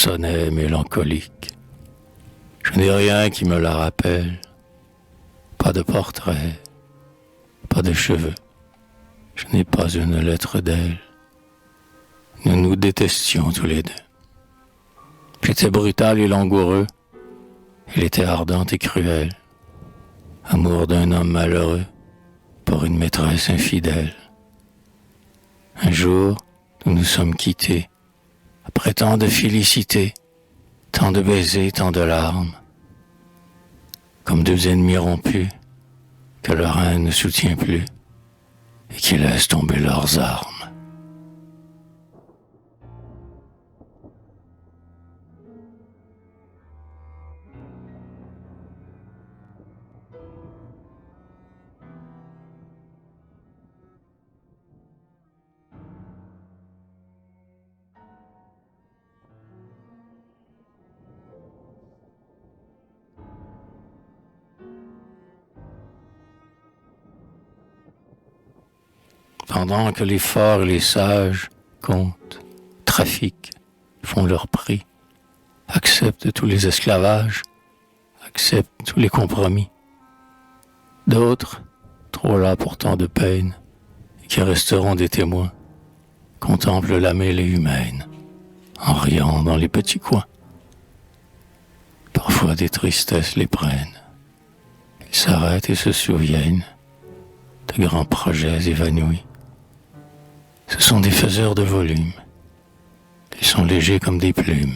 sonnet mélancolique. Je n'ai rien qui me la rappelle, pas de portrait, pas de cheveux, je n'ai pas une lettre d'elle. Nous nous détestions tous les deux. J'étais brutal et langoureux, elle était ardente et cruelle. Amour d'un homme malheureux pour une maîtresse infidèle. Un jour, nous nous sommes quittés, après tant de félicité, tant de baisers, tant de larmes, comme deux ennemis rompus, que leur haine ne soutient plus, et qui laissent tomber leurs armes. Pendant que les forts et les sages comptent, trafiquent, font leur prix, acceptent tous les esclavages, acceptent tous les compromis. D'autres, trop là pour tant de peine, et qui resteront des témoins, contemplent la mêlée humaine, en riant dans les petits coins. Parfois des tristesses les prennent. Ils s'arrêtent et se souviennent de grands projets évanouis. Ce sont des faiseurs de volume. Ils sont légers comme des plumes.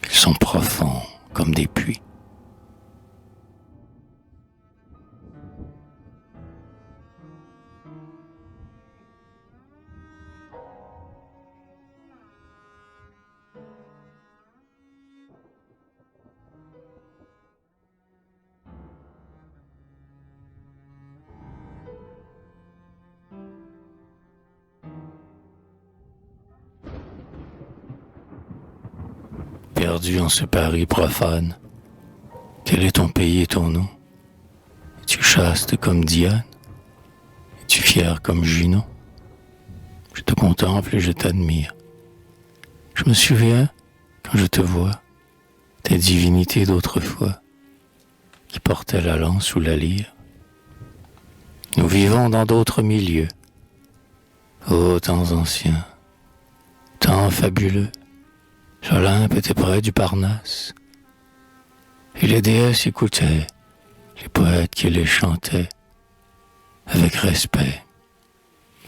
Ils sont profonds comme des puits. Perdu en ce Paris profane, quel est ton pays et ton nom? Es-tu chaste comme Diane? Es-tu fier comme Junon? Je te contemple et je t'admire. Je me souviens, quand je te vois, tes divinités d'autrefois, qui portaient la lance ou la lyre. Nous vivons dans d'autres milieux, ô temps anciens, temps fabuleux. L'Olympe était près du Parnasse, et les déesses écoutaient les poètes qui les chantaient, avec respect,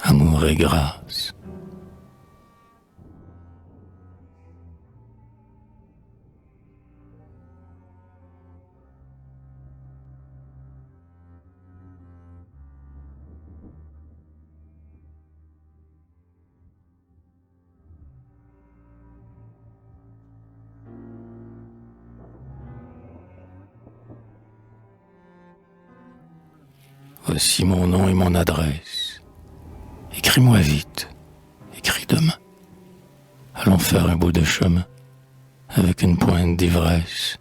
amour et grâce. Voici mon nom et mon adresse. Écris-moi vite, écris demain. Allons faire un bout de chemin, avec une pointe d'ivresse.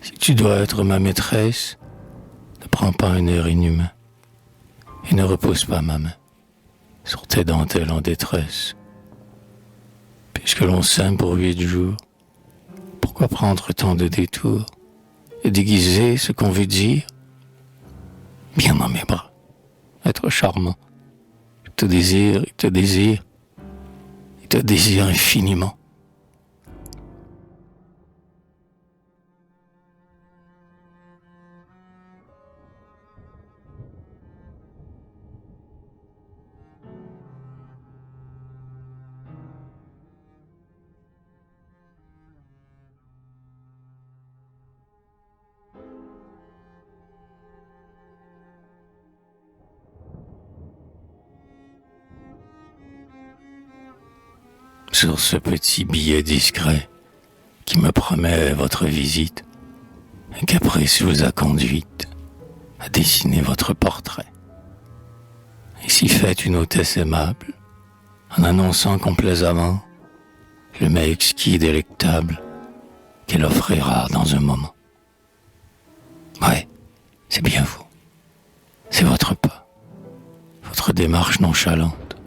Si tu dois être ma maîtresse, ne prends pas un air inhumain, et ne repousse pas ma main sur tes dentelles en détresse. Puisque l'on s'aime pour 8 jours, pourquoi prendre tant de détours et déguiser ce qu'on veut dire? Bien dans mes bras, être charmant. Je te désire, il te désire, il te désire infiniment. Sur ce petit billet discret qui me promet votre visite, un caprice vous a conduite à dessiner votre portrait. Et si faites une hôtesse aimable, en annonçant complaisamment le mets exquis et délectable qu'elle offrira dans un moment. Ouais, c'est bien vous. C'est votre pas, votre démarche nonchalante,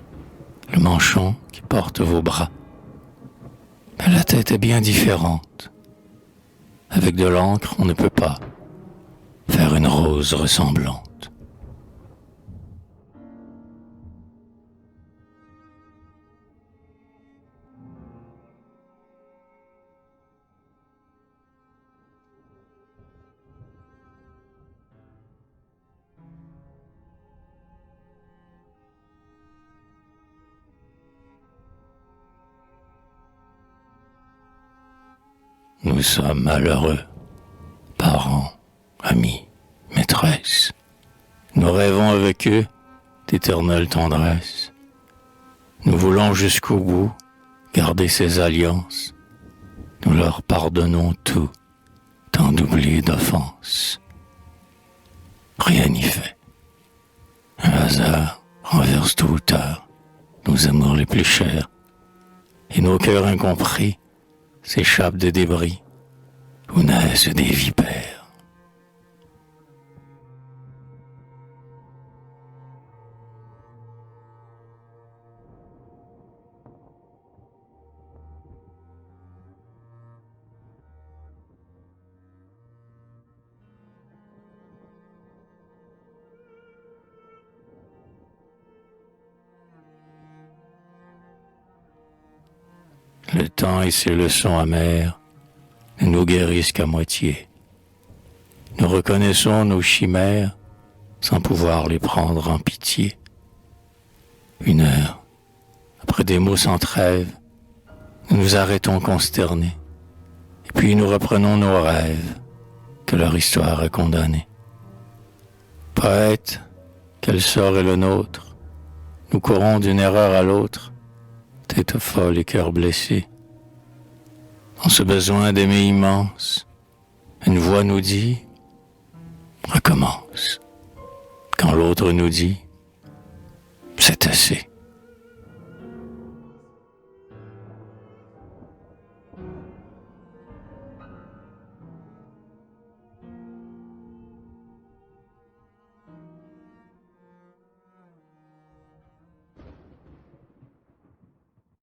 le manchon qui porte vos bras. Mais la tête est bien différente. Avec de l'encre, on ne peut pas faire une rose ressemblante. Nous sommes malheureux, parents, amis, maîtresses. Nous rêvons avec eux d'éternelle tendresse. Nous voulons jusqu'au bout garder ces alliances. Nous leur pardonnons tout, tant d'oubli d'offenses. Rien n'y fait. Un hasard renverse tôt ou tard nos amours les plus chers, et nos cœurs incompris s'échappent des débris où naissent des vipères. Le temps et ses leçons amères ne nous guérissent qu'à moitié. Nous reconnaissons nos chimères sans pouvoir les prendre en pitié. Une heure, après des mots sans trêve, nous nous arrêtons consternés, et puis nous reprenons nos rêves que leur histoire a condamnés. Poète, quel sort est le nôtre? Nous courons d'une erreur à l'autre, tête folle et cœur blessé. Dans ce besoin d'aimer immense, une voix nous dit « Recommence ». Quand l'autre nous dit